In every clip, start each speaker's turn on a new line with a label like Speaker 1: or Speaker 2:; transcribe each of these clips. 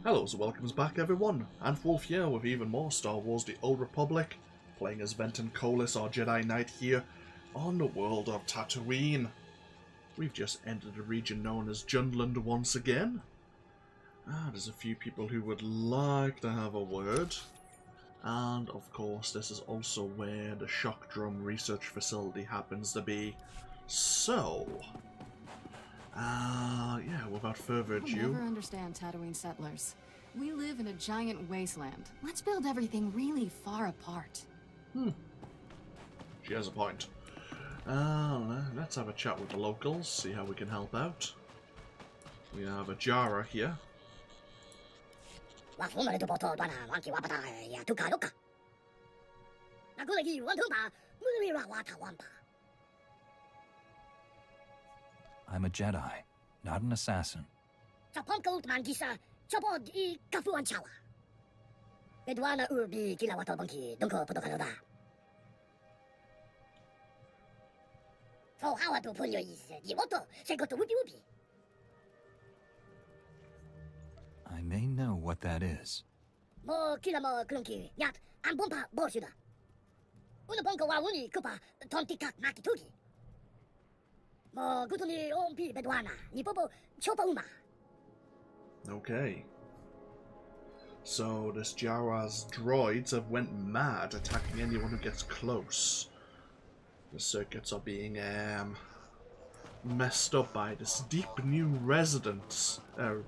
Speaker 1: Hello, so welcome back everyone. AnthWolf here with even more Star Wars The Old Republic, playing as Venton Koliss, our Jedi Knight here, on the world of Tatooine. We've just entered a region known as Jundland once again. There's a few people who would like to have a word. And of course, this is also where the Shock Drum Research Facility happens to be. So, yeah, without further ado...
Speaker 2: I'll never understand Tatooine settlers. We live in a giant wasteland. Let's build everything really far apart.
Speaker 1: She has a point. Let's have a chat with the locals, see how we can help out. We have a Jara here.
Speaker 3: I'm a Jedi, not an assassin. I may know what that is.
Speaker 1: Okay. So this Jara's droids have went mad, attacking anyone who gets close. The circuits are being messed up by this deep new resonance. There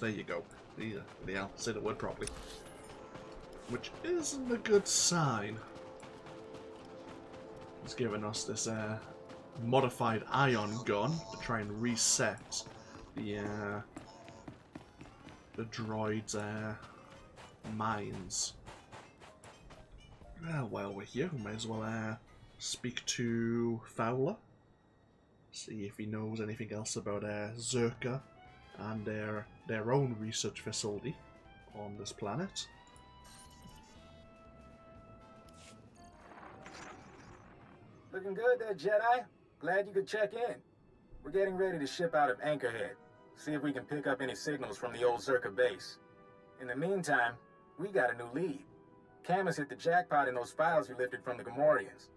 Speaker 1: you go. Yeah, say the word properly. Which isn't a good sign. It's giving us this modified ion gun to try and reset the droids' minds. While we're here, we might as well speak to Fowler. See if he knows anything else about Zerka and their own research facility on this planet.
Speaker 4: Looking good there, Jedi. Glad you could check in. We're getting ready to ship out of Anchorhead. See if we can pick up any signals from the old Zerka base. In the meantime, we got a new lead. Camus hit the jackpot in those files you lifted from the Gamorreans.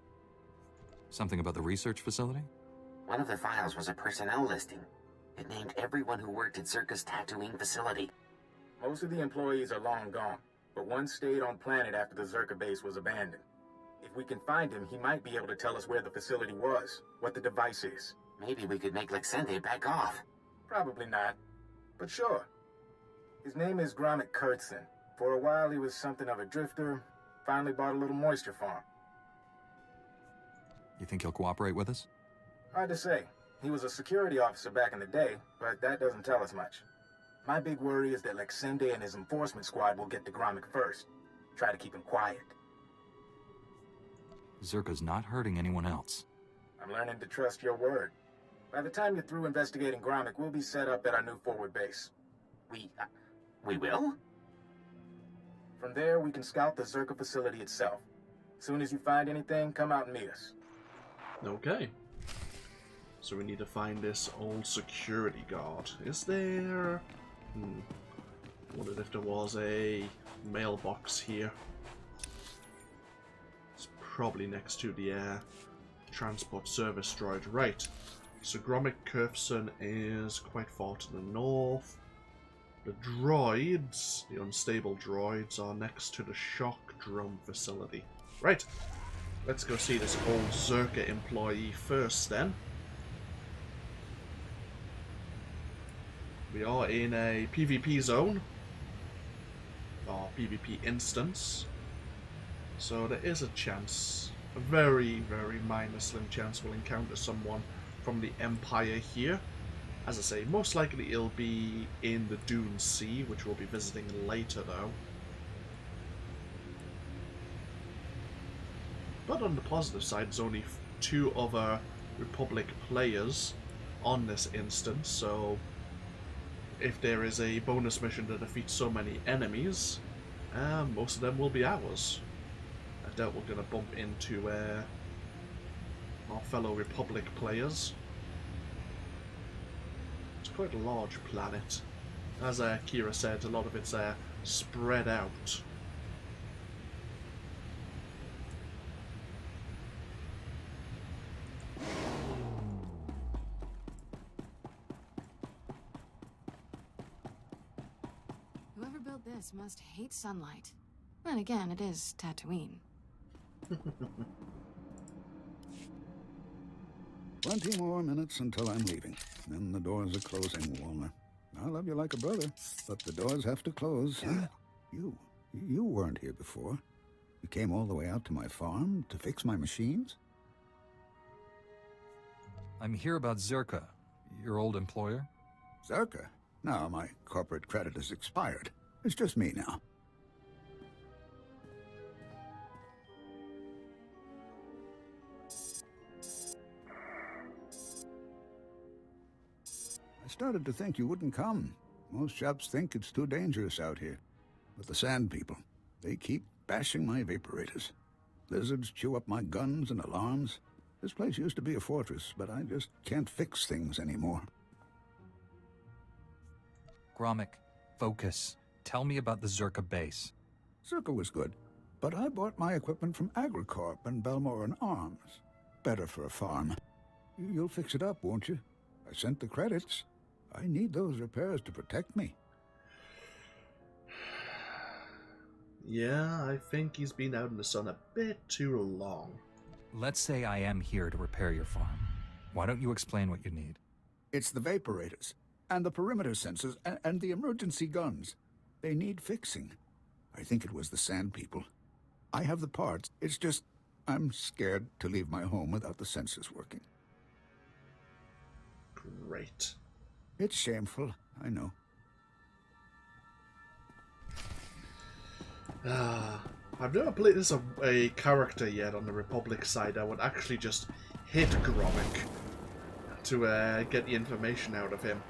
Speaker 3: Something about the research facility?
Speaker 5: One of the files was a personnel listing. It named everyone who worked at Zerka's Tatooine facility.
Speaker 4: Most of the employees are long gone, but one stayed on planet after the Zerka base was abandoned. If we can find him, he might be able to tell us where the facility was, what the device is.
Speaker 5: Maybe we could make Lexende back off.
Speaker 4: Probably not, but sure. His name is Granite Kurtsyn. For a while he was something of a drifter, finally bought a little moisture farm.
Speaker 3: You think he'll cooperate with us?
Speaker 4: Hard to say. He was a security officer back in the day, but that doesn't tell us much. My big worry is that Lexende and his enforcement squad will get to Granite first. Try to keep him quiet.
Speaker 3: Zerka's not hurting anyone else.
Speaker 4: I'm learning to trust your word. By the time you're through investigating Granite, we'll be set up at our new forward base.
Speaker 5: We will?
Speaker 4: From there, we can scout the Zerka facility itself. Soon as you find anything, come out and meet us.
Speaker 1: Okay. So we need to find this old security guard. Is there... Wondered if there was a mailbox here. It's probably next to the transport service droid. Right. So Granite Kurtsyn is quite far to the north. The droids, the unstable droids, are next to the shock drum facility. Right. Let's go see this old Zerka employee first then. We are in a PvP zone. Or PvP instance. So there is a chance, a very, very minor slim chance we'll encounter someone from the Empire here. As I say, most likely it'll be in the Dune Sea, which we'll be visiting later though. But on the positive side, there's only 2 other Republic players on this instance, so if there is a bonus mission to defeat so many enemies, most of them will be ours. I doubt we're going to bump into our fellow Republic players. It's quite a large planet. As Kira said, a lot of it's spread out.
Speaker 2: Whoever built this must hate sunlight. Then again, it is Tatooine.
Speaker 6: 20 more minutes until I'm leaving. Then the doors are closing, Walner. I love you like a brother, but the doors have to close. You weren't here before. You came all the way out to my farm to fix my machines?
Speaker 3: I'm here about Zerka, your old employer.
Speaker 6: Zerka? No, my corporate credit has expired. It's just me now. I started to think you wouldn't come. Most chaps think it's too dangerous out here. But the Sand People, they keep bashing my vaporators. Lizards chew up my guns and alarms. This place used to be a fortress, but I just can't fix things anymore.
Speaker 3: Gromit, focus. Tell me about the Zerka base.
Speaker 6: Zerka was good, but I bought my equipment from Agricorp and Belmoran Arms. Better for a farm. You'll fix it up, won't you? I sent the credits. I need those repairs to protect me.
Speaker 1: Yeah, I think he's been out in the sun a bit too long.
Speaker 3: Let's say I am here to repair your farm. Why don't you explain what you need?
Speaker 6: It's the vaporators, and the perimeter sensors, and the emergency guns. They need fixing. I think it was the Sand People. I have the parts. It's just, I'm scared to leave my home without the sensors working.
Speaker 1: Great.
Speaker 6: It's shameful, I know.
Speaker 1: I've never played as a character yet on the Republic side. I would actually just hit Gromit to get the information out of him.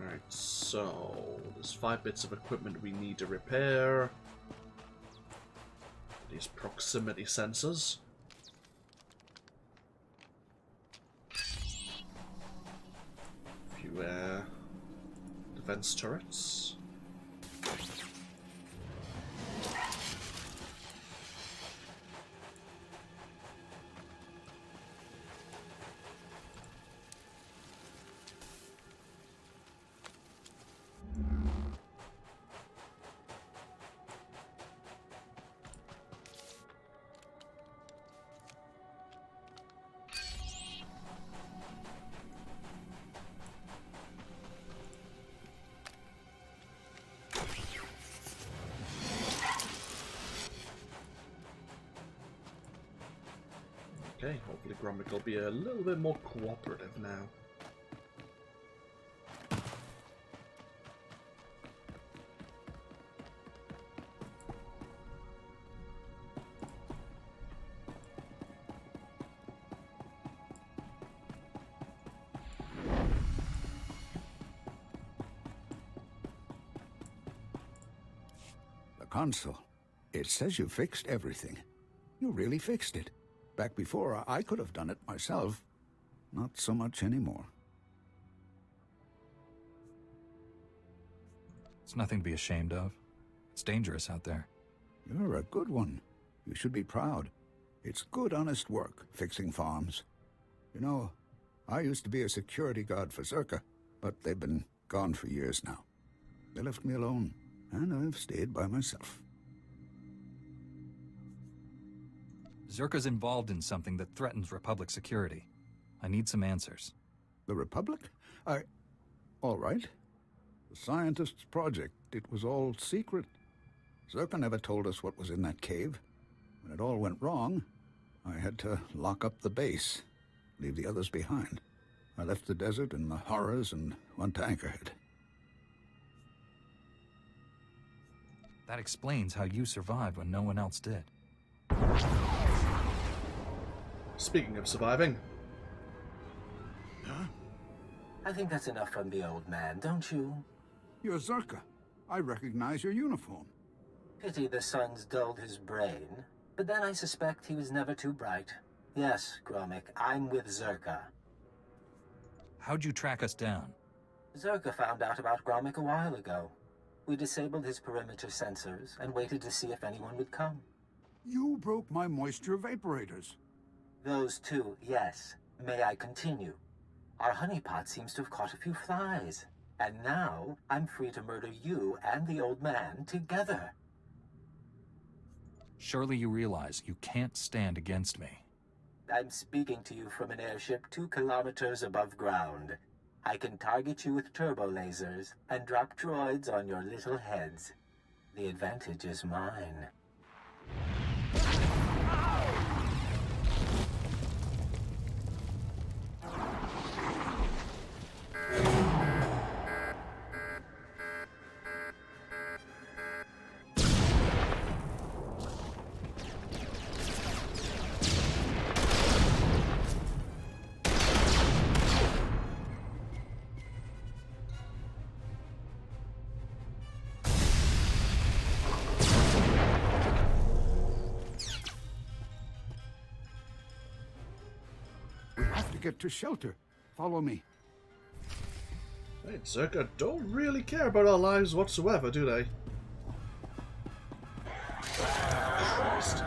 Speaker 1: Alright, so there's 5 bits of equipment we need to repair. These proximity sensors. A few defense turrets. Okay, hopefully Gromit will be a little bit more cooperative now.
Speaker 6: The console. It says you fixed everything. You really fixed it. Back before, I could have done it myself. Not so much anymore.
Speaker 3: It's nothing to be ashamed of. It's dangerous out there.
Speaker 6: You're a good one. You should be proud. It's good, honest work, fixing farms. You know, I used to be a security guard for Zerka, but they've been gone for years now. They left me alone, and I've stayed by myself.
Speaker 3: Zerka's involved in something that threatens Republic security. I need some answers.
Speaker 6: The Republic? All right. The scientists' project, it was all secret. Zerka never told us what was in that cave. When it all went wrong, I had to lock up the base, leave the others behind. I left the desert and the horrors and went to Anchorhead.
Speaker 3: That explains how you survived when no one else did.
Speaker 1: Speaking of surviving.
Speaker 4: I think that's enough from the old man, don't you?
Speaker 6: You're Zerka. I recognize your uniform.
Speaker 7: Pity the sun's dulled his brain, but then I suspect he was never too bright. Yes, Gromik, I'm with Zerka.
Speaker 3: How'd you track us down?
Speaker 7: Zerka found out about Gromik a while ago. We disabled his perimeter sensors and waited to see if anyone would come.
Speaker 6: You broke my moisture vaporators.
Speaker 7: Those two, yes. May I continue? Our honeypot seems to have caught a few flies. And now, I'm free to murder you and the old man together.
Speaker 3: Surely you realize you can't stand against me.
Speaker 7: I'm speaking to you from an airship 2 kilometers above ground. I can target you with turbo lasers and drop droids on your little heads. The advantage is mine.
Speaker 6: Get to shelter. Follow me.
Speaker 1: Hey, Zerka don't really care about our lives whatsoever, do they? Christ.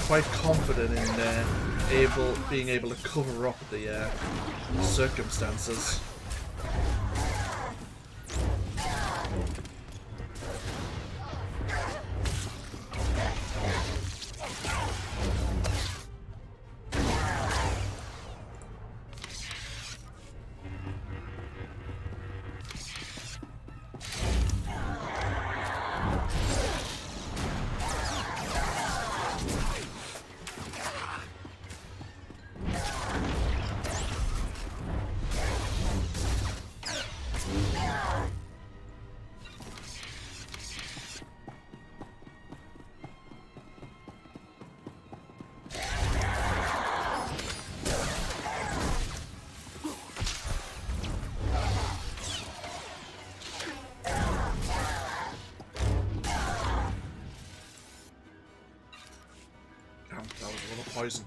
Speaker 1: Quite confident in being able to cover up the circumstances. Poison.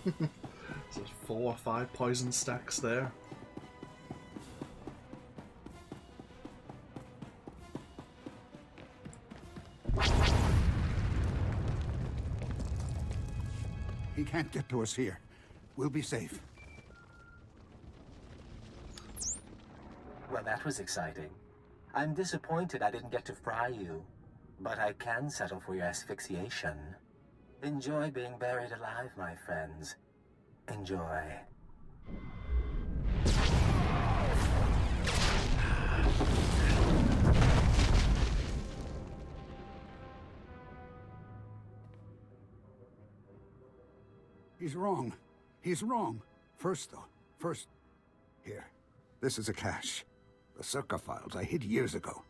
Speaker 1: There's 4 or 5 poison stacks there.
Speaker 6: He can't get to us here. We'll be safe.
Speaker 7: Well, that was exciting. I'm disappointed I didn't get to fry you, but I can settle for your asphyxiation. Enjoy being buried alive, my friends. Enjoy.
Speaker 6: He's wrong. He's wrong. First, here. This is a cache. The Zerka files I hid years ago.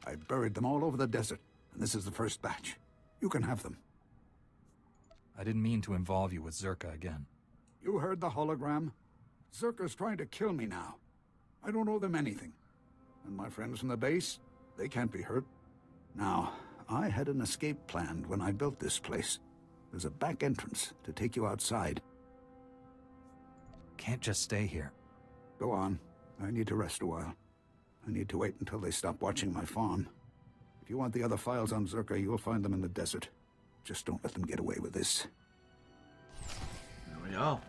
Speaker 6: I buried them all over the desert, and this is the first batch. You can have them.
Speaker 3: I didn't mean to involve you with Zerka again.
Speaker 6: You heard the hologram? Zerka's trying to kill me now. I don't owe them anything. And my friends from the base, they can't be hurt. Now, I had an escape planned when I built this place. There's a back entrance to take you outside.
Speaker 3: Can't just stay here.
Speaker 6: Go on. I need to rest a while. I need to wait until they stop watching my farm. If you want the other files on Zerka, you'll find them in the desert. Just don't let them get away with this.
Speaker 1: There we are.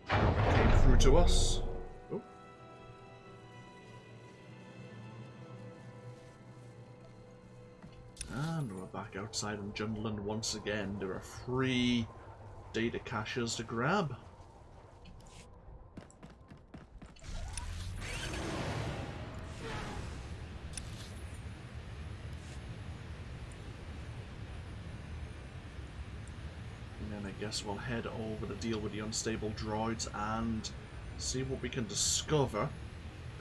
Speaker 1: It came through to us. Oh. And we're back outside in Jundland once again. There are 3 data caches to grab. I guess we'll head over to deal with the unstable droids and see what we can discover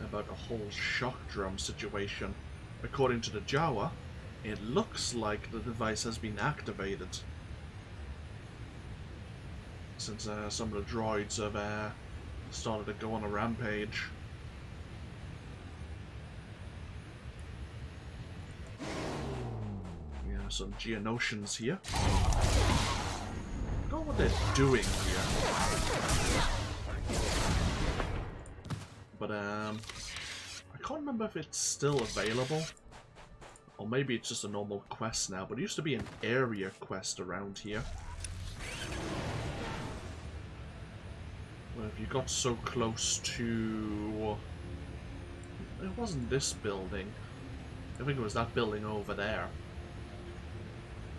Speaker 1: about the whole shock drum situation. According to the Jawa, it looks like the device has been activated since some of the droids have started to go on a rampage. some Geonosians here. I forgot what they're doing here. But, I can't remember if it's still available. Or maybe it's just a normal quest now, but it used to be an area quest around here. Well, if you got so close to... It wasn't this building. I think it was that building over there.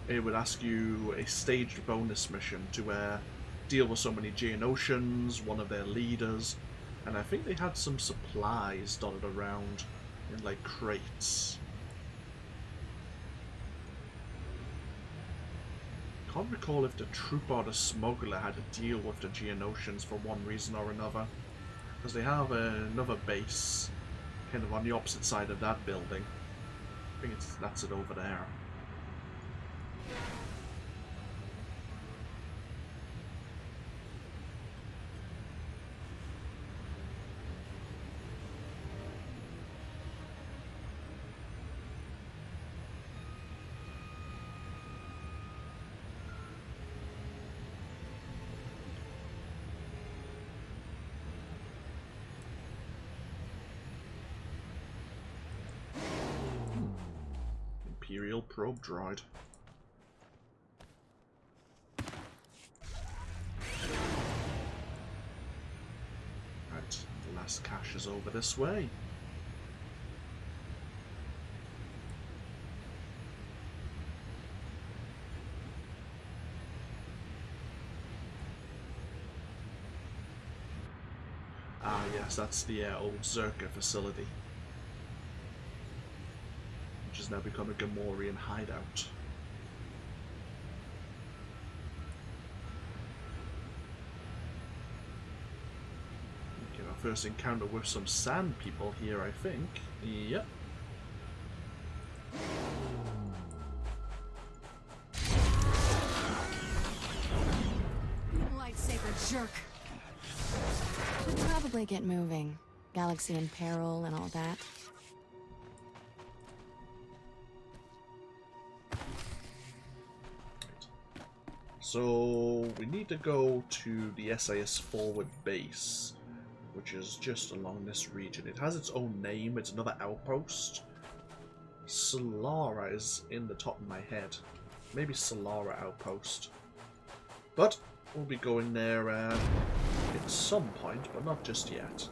Speaker 1: It would ask you a staged bonus mission to deal with so many Geonosians, one of their leaders, and I think they had some supplies dotted around in like crates. Can't recall if the trooper or the smuggler had to deal with the Geonosians for one reason or another, because they have another base kind of on the opposite side of that building. I think that's it over there. Imperial probe droid. Right, the last cache is over this way. Ah yes, that's the old Zerka facility, which has now become a Gamorrean hideout. Okay, our first encounter with some sand people here, I think. Yep.
Speaker 2: Lightsaber jerk. Should probably get moving. Galaxy in peril and all that.
Speaker 1: So we need to go to the SAS forward base, which is just along this region. It has its own name. It's another outpost. Solara is in the top of my head. Maybe Solara outpost. But we'll be going there at some point, but not just yet.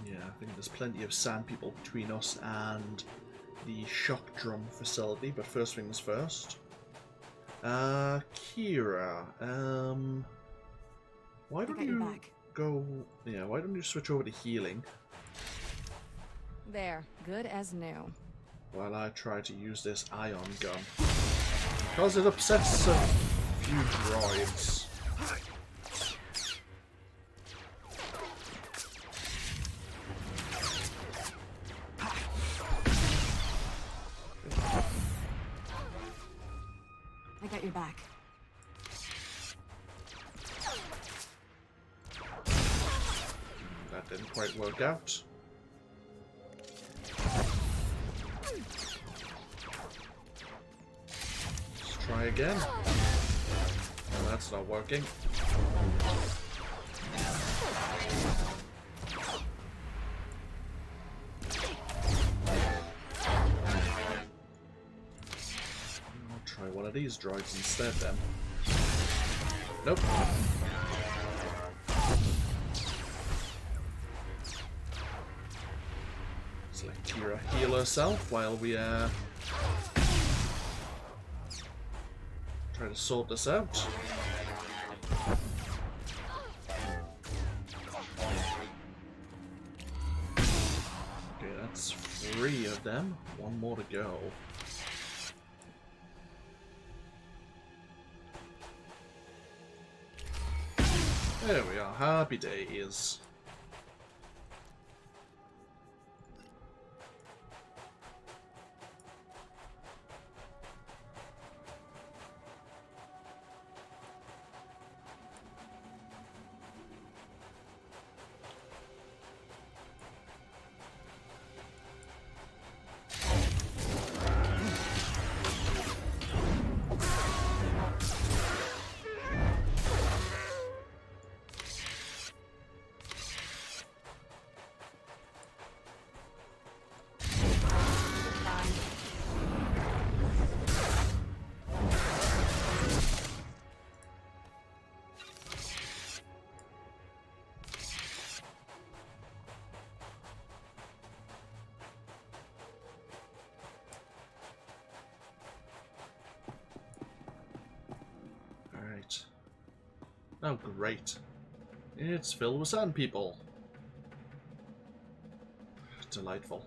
Speaker 1: I think there's plenty of sand people between us and the shock drum facility, but first things first. Kira, why don't you go... Yeah, why don't you switch over to healing?
Speaker 2: There, good as new.
Speaker 1: While I try to use this ion gun. Because it upsets a few droids.
Speaker 2: I got your back.
Speaker 1: That didn't quite work out. Let's try again. Well, that's not working. Try one of these droids instead then. Nope. Let's let Kira heal herself while we try to sort this out. Okay, that's 3 of them. 1 more to go. There we are, happy days. Oh, great. It's filled with sand people. Delightful.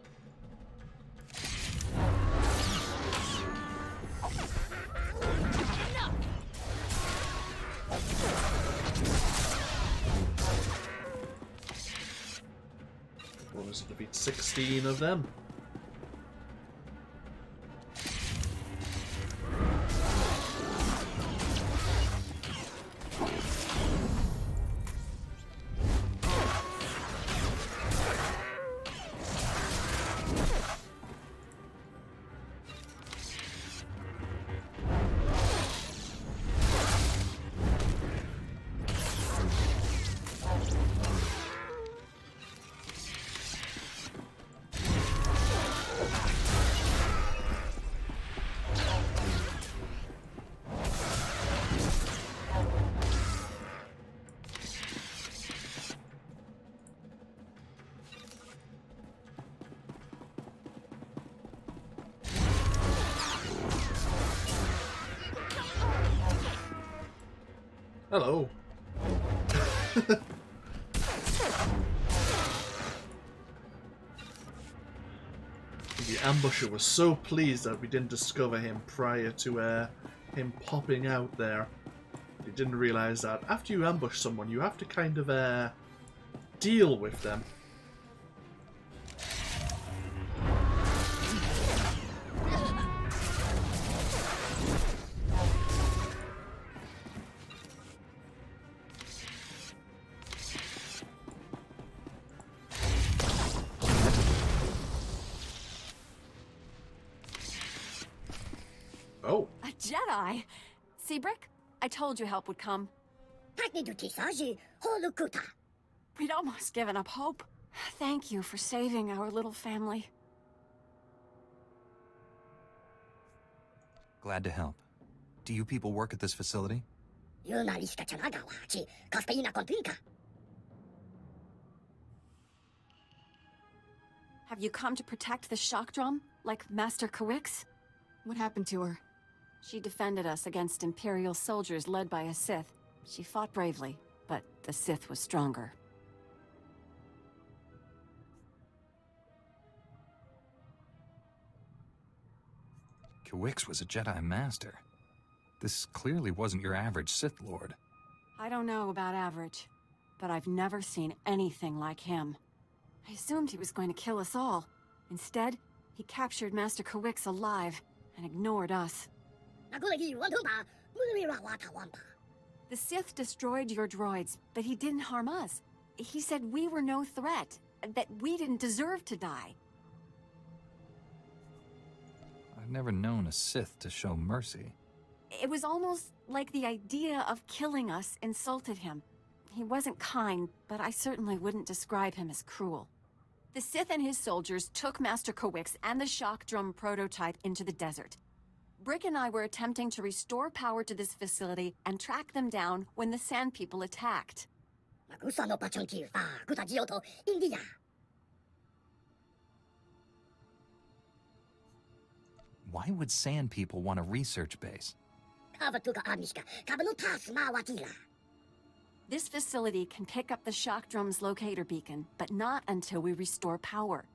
Speaker 1: What was it, defeat 16 of them? Hello. The ambusher was so pleased that we didn't discover him prior to him popping out there. He didn't realize that after you ambush someone, you have to kind of deal with them. Oh.
Speaker 8: A Jedi? Seabrick, I told you help would come. We'd almost given up hope. Thank you for saving our little family.
Speaker 3: Glad to help. Do you people work at this facility?
Speaker 8: Have you come to protect the shock drum, like Master Koliss?
Speaker 2: What happened to her?
Speaker 8: She defended us against Imperial soldiers led by a Sith. She fought bravely, but the Sith was stronger.
Speaker 3: Koliss was a Jedi Master. This clearly wasn't your average Sith Lord.
Speaker 8: I don't know about average, but I've never seen anything like him. I assumed he was going to kill us all. Instead, he captured Master Koliss alive and ignored us. The Sith destroyed your droids, but he didn't harm us. He said we were no threat, that we didn't deserve to die.
Speaker 3: I've never known a Sith to show mercy.
Speaker 8: It was almost like the idea of killing us insulted him. He wasn't kind, but I certainly wouldn't describe him as cruel. The Sith and his soldiers took Master Koliss and the shock drum prototype into the desert. Brick and I were attempting to restore power to this facility and track them down when the Sand People attacked.
Speaker 3: Why would Sand People want a research base?
Speaker 8: This facility can pick up the shock drum's locator beacon, but not until we restore power.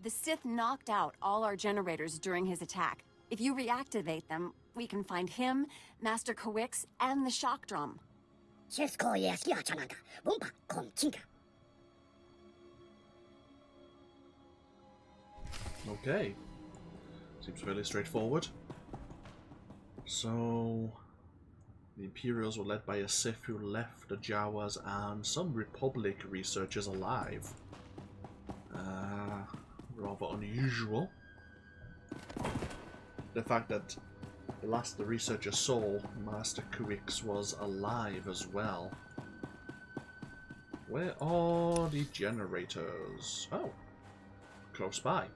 Speaker 8: The Sith knocked out all our generators during his attack. If you reactivate them, we can find him, Master Koliss, and the shock drum.
Speaker 1: Okay. Seems fairly straightforward. So, the Imperials were led by a Sith who left the Jawas and some Republic researchers alive. Rather unusual. The fact that the last the researcher saw, Master Koliss was alive as well. Where are the generators? Oh, close by.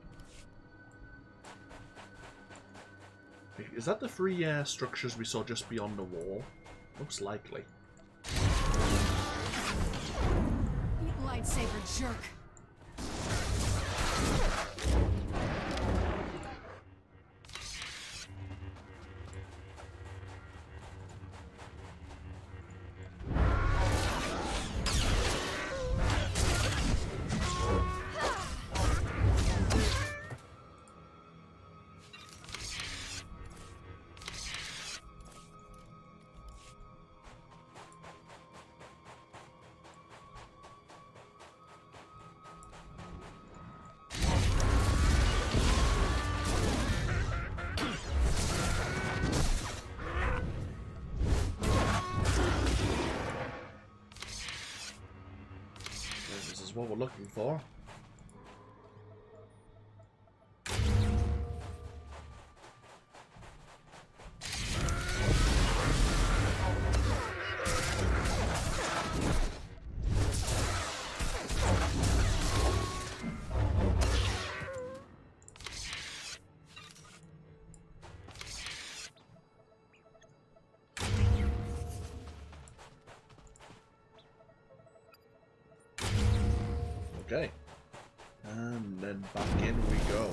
Speaker 1: Is that the three structures we saw just beyond the wall? Looks likely.
Speaker 2: Lightsaber jerk.
Speaker 1: what we're looking for. Okay. And then back in we go.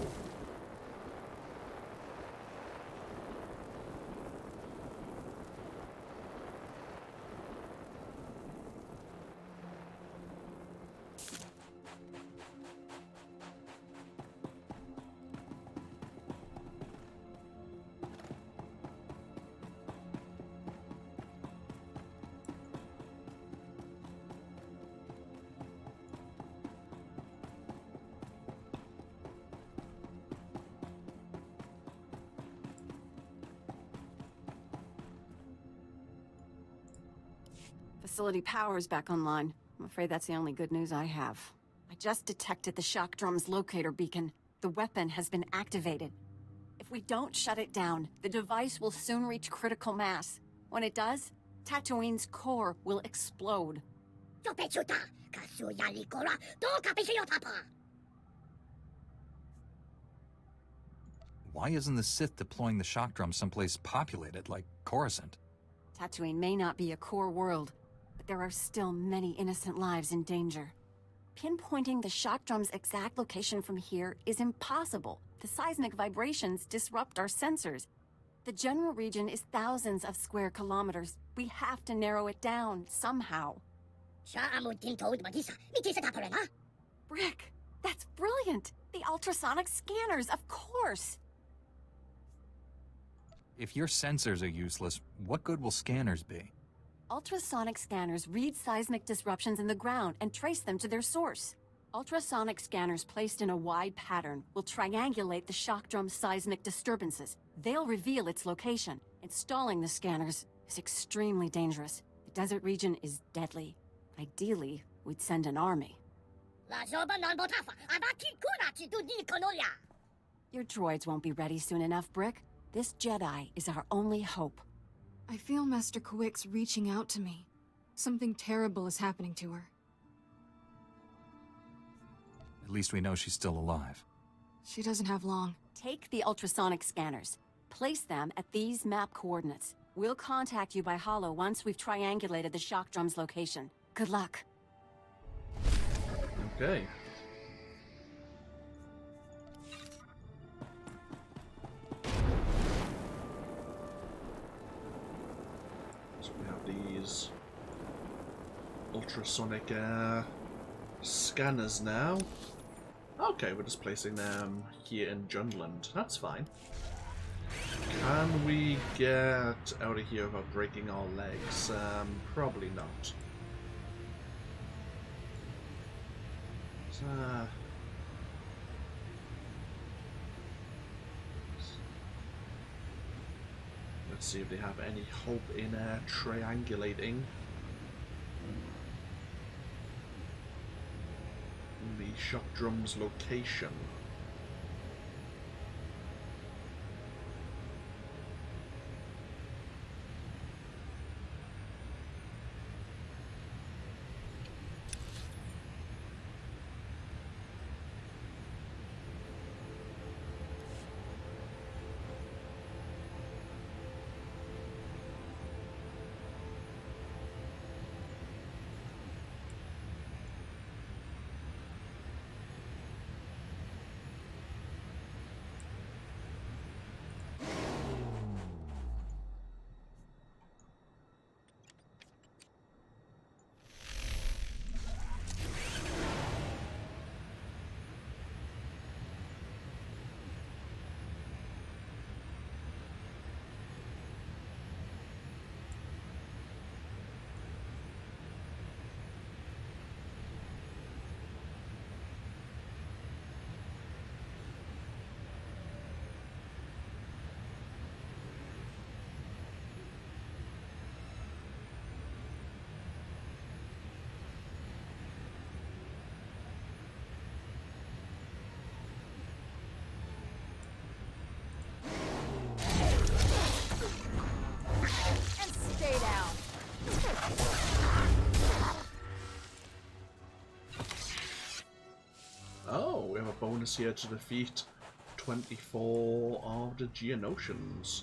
Speaker 8: Facility power's back online. I'm afraid that's the only good news I have. I just detected the shock drum's locator beacon. The weapon has been activated. If we don't shut it down, the device will soon reach critical mass. When it does, Tatooine's core will explode.
Speaker 3: Why isn't the Sith deploying the shock drum someplace populated, like Coruscant?
Speaker 8: Tatooine may not be a core world, but there are still many innocent lives in danger. Pinpointing the shock drum's exact location from here is impossible. The seismic vibrations disrupt our sensors. The general region is thousands of square kilometers. We have to narrow it down somehow. Brick, that's brilliant! The ultrasonic scanners, of course!
Speaker 3: If your sensors are useless, what good will scanners be?
Speaker 8: Ultrasonic scanners read seismic disruptions in the ground and trace them to their source. Ultrasonic scanners placed in a wide pattern will triangulate the shock drum's seismic disturbances. They'll reveal its location. Installing the scanners is extremely dangerous. The desert region is deadly. Ideally, we'd send an army. Your droids won't be ready soon enough, Brick. This Jedi is our only hope.
Speaker 2: I feel Master Koliss reaching out to me. Something terrible is happening to her.
Speaker 3: At least we know she's still alive.
Speaker 2: She doesn't have long.
Speaker 8: Take the ultrasonic scanners. Place them at these map coordinates. We'll contact you by holo once we've triangulated the shock drum's location. Good luck.
Speaker 1: Okay. So we have these ultrasonic scanners now. Okay, we're just placing them here in Jundland. That's fine. Can we get out of here without breaking our legs? Probably not. Let's see if they have any hope in triangulating the shock drum's location. a bonus here to defeat 24 of the Geonosians.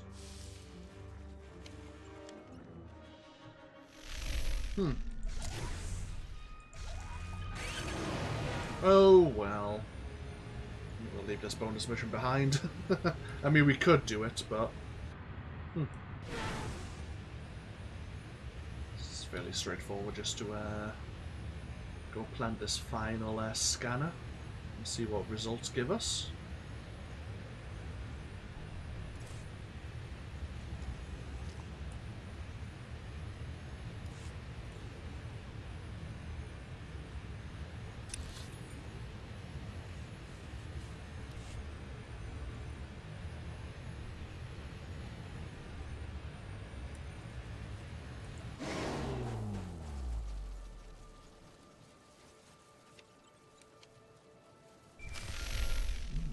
Speaker 1: Oh well. We'll leave this bonus mission behind. I mean, we could do it, but... It's fairly straightforward just to go plant this final scanner and see what results give us.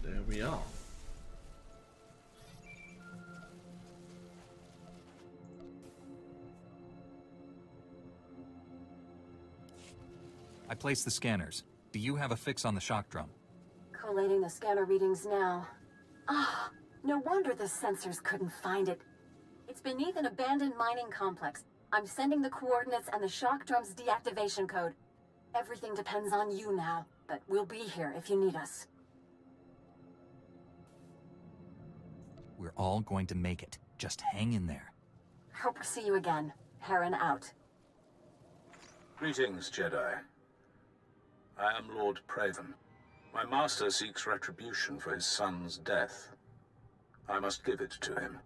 Speaker 1: There we are.
Speaker 3: I placed the scanners. Do you have a fix on the shock drum?
Speaker 8: Collating the scanner readings now. Ah, no wonder the sensors couldn't find it. It's beneath an abandoned mining complex. I'm sending the coordinates and the shock drum's deactivation code. Everything depends on you now, but we'll be here if you need us.
Speaker 3: We're all going to make it. Just hang in there.
Speaker 8: Hope to see you again. Heron out.
Speaker 9: Greetings, Jedi. I am Lord Praven. My master seeks retribution for his son's death. I must give it to him.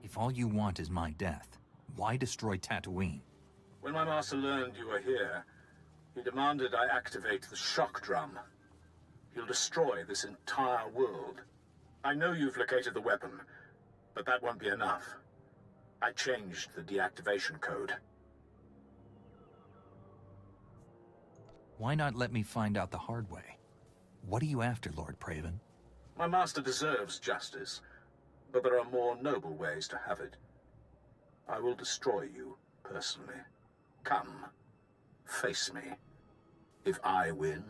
Speaker 3: If all you want is my death, why destroy Tatooine?
Speaker 9: When my master learned you were here, he demanded I activate the shock drum. He'll destroy this entire world. I know you've located the weapon, but that won't be enough. I changed the deactivation code.
Speaker 3: Why not let me find out the hard way? What are you after, Lord Praven?
Speaker 9: My master deserves justice, but there are more noble ways to have it. I will destroy you, personally. Come, face me. If I win,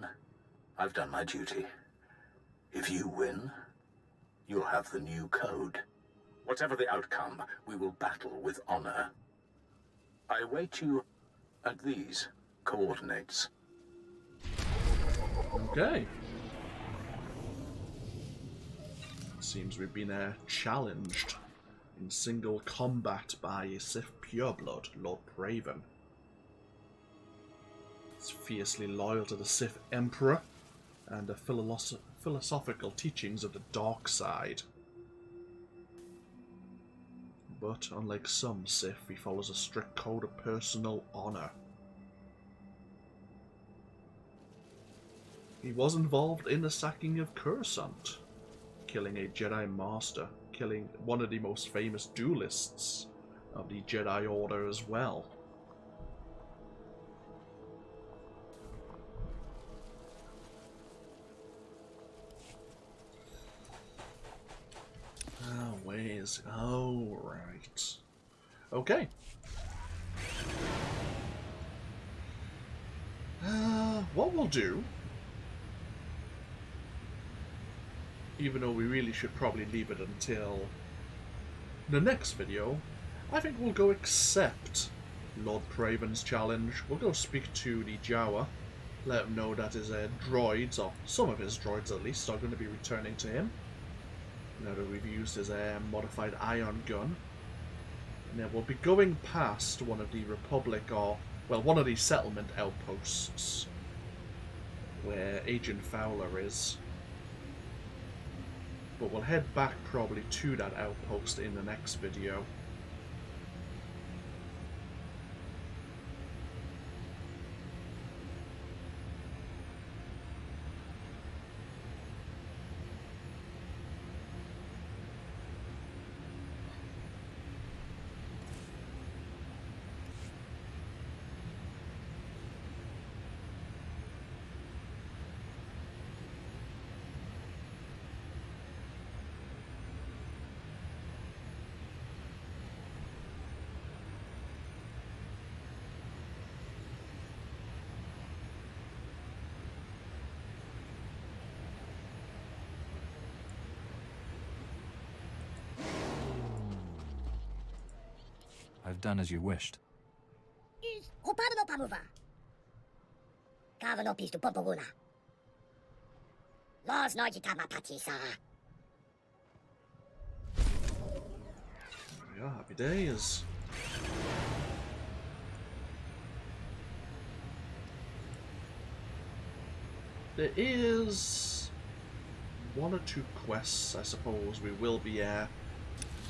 Speaker 9: I've done my duty. If you win, you'll have the new code. Whatever the outcome, we will battle with honor. I await you at these coordinates.
Speaker 1: Okay. Seems we've been challenged in single combat by a Sith pureblood, Lord Praven. He's fiercely loyal to the Sith Emperor and the philosophical teachings of the dark side. But unlike some Sith, he follows a strict code of personal honor. He was involved in the sacking of Kurtsyn, killing a Jedi Master, killing one of the most famous duelists of the Jedi Order as well. Oh, where is... Oh, right. Okay. What we'll do, even though we really should probably leave it until the next video, I think we'll go accept Lord Praven's challenge. We'll go speak to the Jawa, let him know that his droids, or some of his droids at least, are going to be returning to him. Now that we've used his modified ion gun. And then we'll be going past one of the Republic, or, well, one of the settlement outposts, where Agent Fowler is. But we'll head back probably to that outpost in the next video.
Speaker 3: have done as you wished.
Speaker 1: Yeah, happy days. There is one or two quests, I suppose, we will be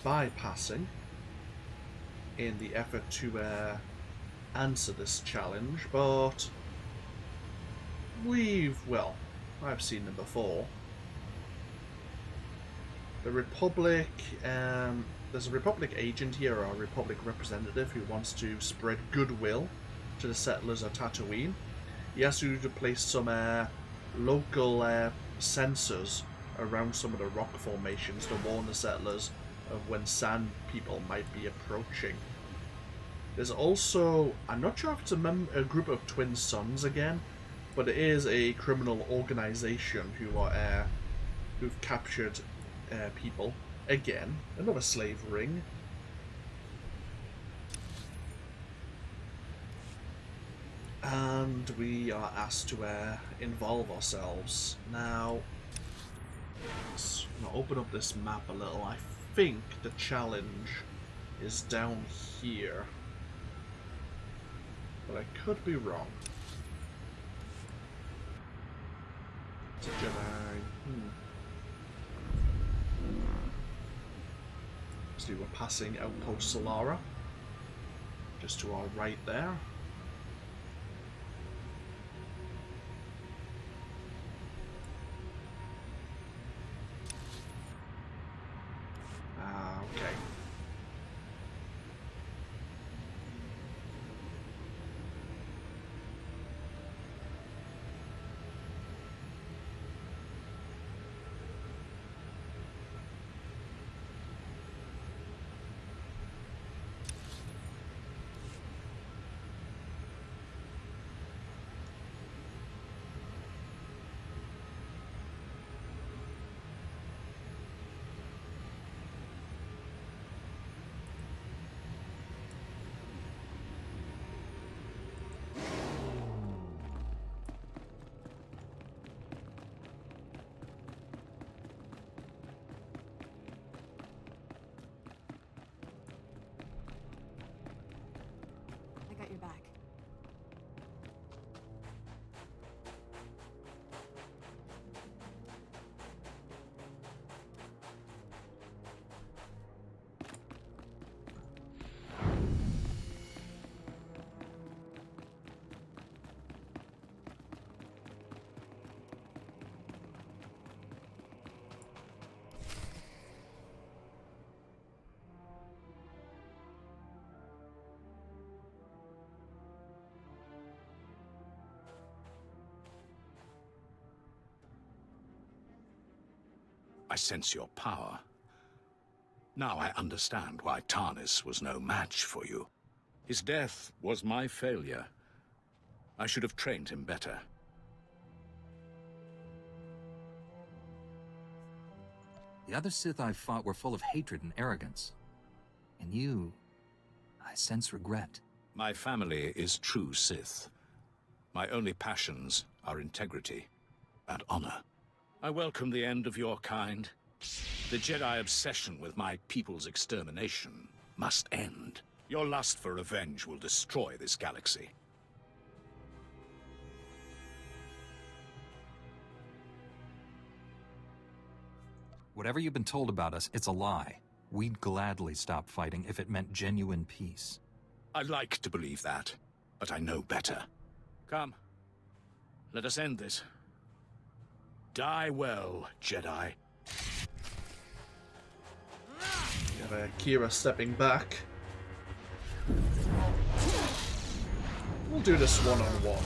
Speaker 1: bypassing in the effort to answer this challenge, but I've seen them before. The Republic, there's a Republic agent here, or a Republic representative, who wants to spread goodwill to the settlers of Tatooine. He asks you to place some local sensors around some of the rock formations to warn the settlers of when sand people might be approaching. There's also, I'm not sure if it's a group of twin sons again, but it is a criminal organization who've captured people. Again, another slave ring. And we are asked to involve ourselves. Now, let's open up this map a little. I think the challenge is down here, but I could be wrong. It's a Jedi. So we're passing Outpost Solara, just to our right there. Okay.
Speaker 2: Your back.
Speaker 10: I sense your power. Now I understand why Tarnis was no match for you. His death was my failure. I should have trained him better.
Speaker 3: The other Sith I fought were full of hatred and arrogance. In you, I sense regret.
Speaker 10: My family is true Sith. My only passions are integrity and honor. I welcome the end of your kind. The Jedi obsession with my people's extermination must end. Your lust for revenge will destroy this galaxy.
Speaker 3: Whatever you've been told about us, it's a lie. We'd gladly stop fighting if it meant genuine peace.
Speaker 10: I like to believe that, but I know better. Come, let us end this. Die well, Jedi.
Speaker 1: We have Kira stepping back. We'll do this one-on-one.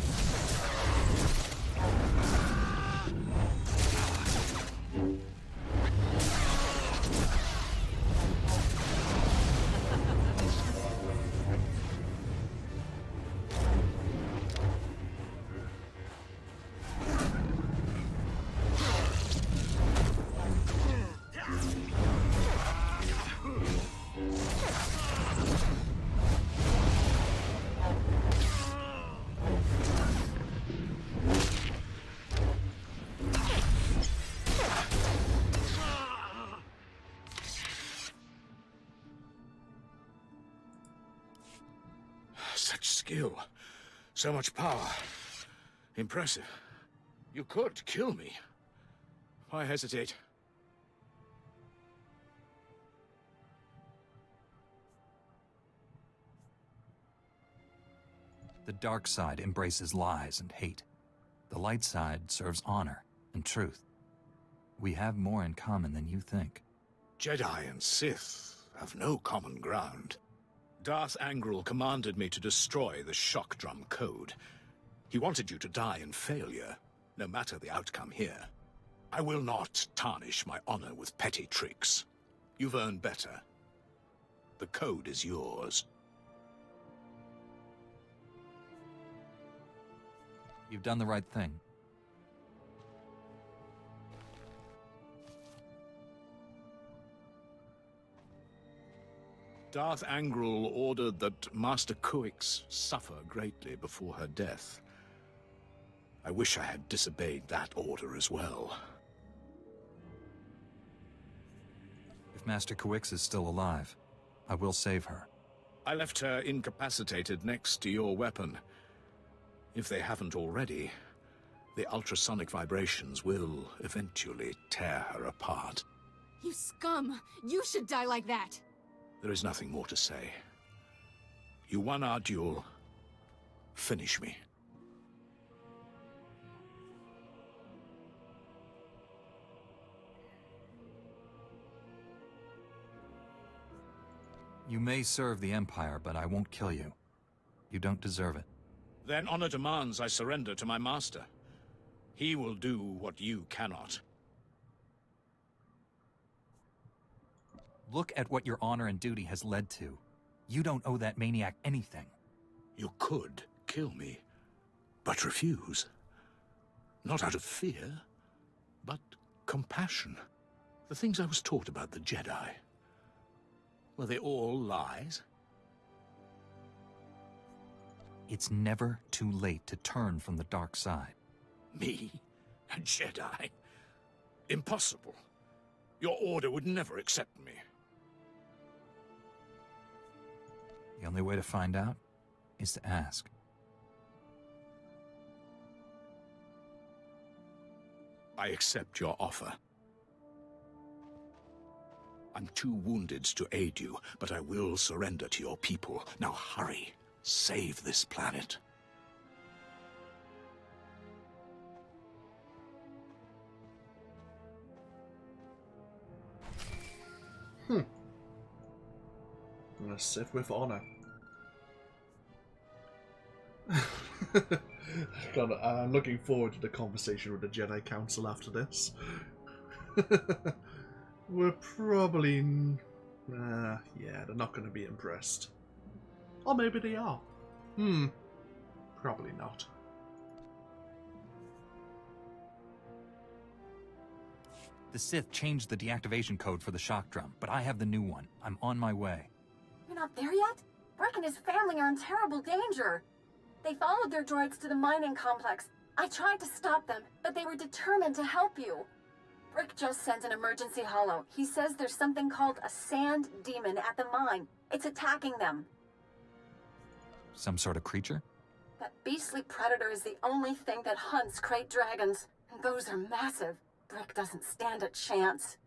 Speaker 10: Such skill. So much power. Impressive. You could kill me. Why hesitate?
Speaker 3: The dark side embraces lies and hate. The light side serves honor and truth. We have more in common than you think.
Speaker 10: Jedi and Sith have no common ground. Darth Angral commanded me to destroy the shock drum code. He wanted you to die in failure, no matter the outcome here. I will not tarnish my honor with petty tricks. You've earned better. The code is yours.
Speaker 3: You've done the right thing.
Speaker 10: Darth Angral ordered that Master Kuix suffer greatly before her death. I wish I had disobeyed that order as well.
Speaker 3: If Master Kuix is still alive, I will save her.
Speaker 10: I left her incapacitated next to your weapon. If they haven't already, the ultrasonic vibrations will eventually tear her apart.
Speaker 2: You scum! You should die like that!
Speaker 10: There is nothing more to say. You won our duel. Finish me.
Speaker 3: You may serve the Empire, but I won't kill you. You don't deserve it.
Speaker 10: Then honor demands I surrender to my master. He will do what you cannot.
Speaker 3: Look at what your honor and duty has led to. You don't owe that maniac anything.
Speaker 10: You could kill me, but refuse. Not out of fear, but compassion. The things I was taught about the Jedi, were they all lies?
Speaker 3: It's never too late to turn from the dark side.
Speaker 10: Me? A Jedi? Impossible. Your order would never accept me.
Speaker 3: The only way to find out is to ask.
Speaker 10: I accept your offer. I'm too wounded to aid you, but I will surrender to your people. Now hurry. Save this planet.
Speaker 1: A Sith with honor. God, I'm looking forward to the conversation with the Jedi Council after this. We're probably... yeah, they're not going to be impressed. Or maybe they are. Probably not.
Speaker 3: The Sith changed the deactivation code for the shock drum, but I have the new one. I'm on my way.
Speaker 8: You're not there yet? Brick and his family are in terrible danger. They followed their droids to the mining complex. I tried to stop them, but they were determined to help you. Brick just sent an emergency holo. He says there's something called a sand demon at the mine. It's attacking them.
Speaker 3: Some sort of creature?
Speaker 8: That beastly predator is the only thing that hunts crate dragons. And those are massive. Brick doesn't stand a chance.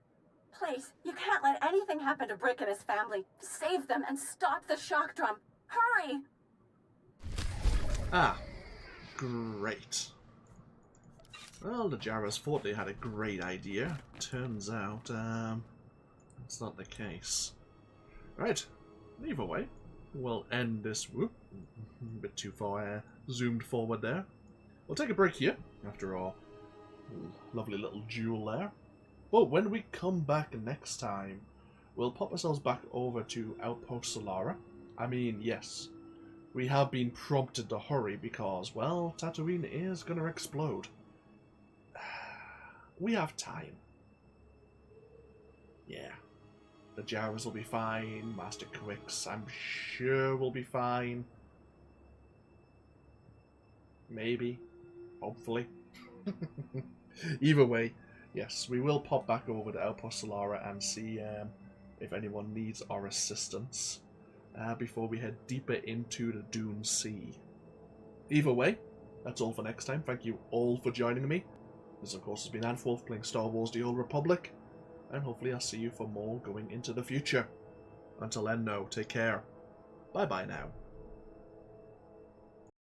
Speaker 8: Please, you can't let anything happen to Brick and his family. Save them and stop the shock drum. Hurry!
Speaker 1: Ah, great. Well, the Jawas thought they had a great idea. Turns out, that's not the case. Right, either way, we'll end this... Whoop, a bit too far zoomed forward there. We'll take a break here, after our lovely little duel there. But when we come back next time, we'll pop ourselves back over to Outpost Solara. I mean, yes, we have been prompted to hurry because, well, Tatooine is going to explode. We have time. Yeah. The Jawas will be fine. Master Kuix, I'm sure, will be fine. Maybe. Hopefully. Either way, yes, we will pop back over to Outpost Solara and see if anyone needs our assistance. before we head deeper into the Dune Sea. Either way, that's all for next time. Thank you all for joining me. This, of course, has been AnthWolf playing Star Wars The Old Republic, and hopefully I'll see you for more going into the future. Until then, no, take care. Bye-bye now.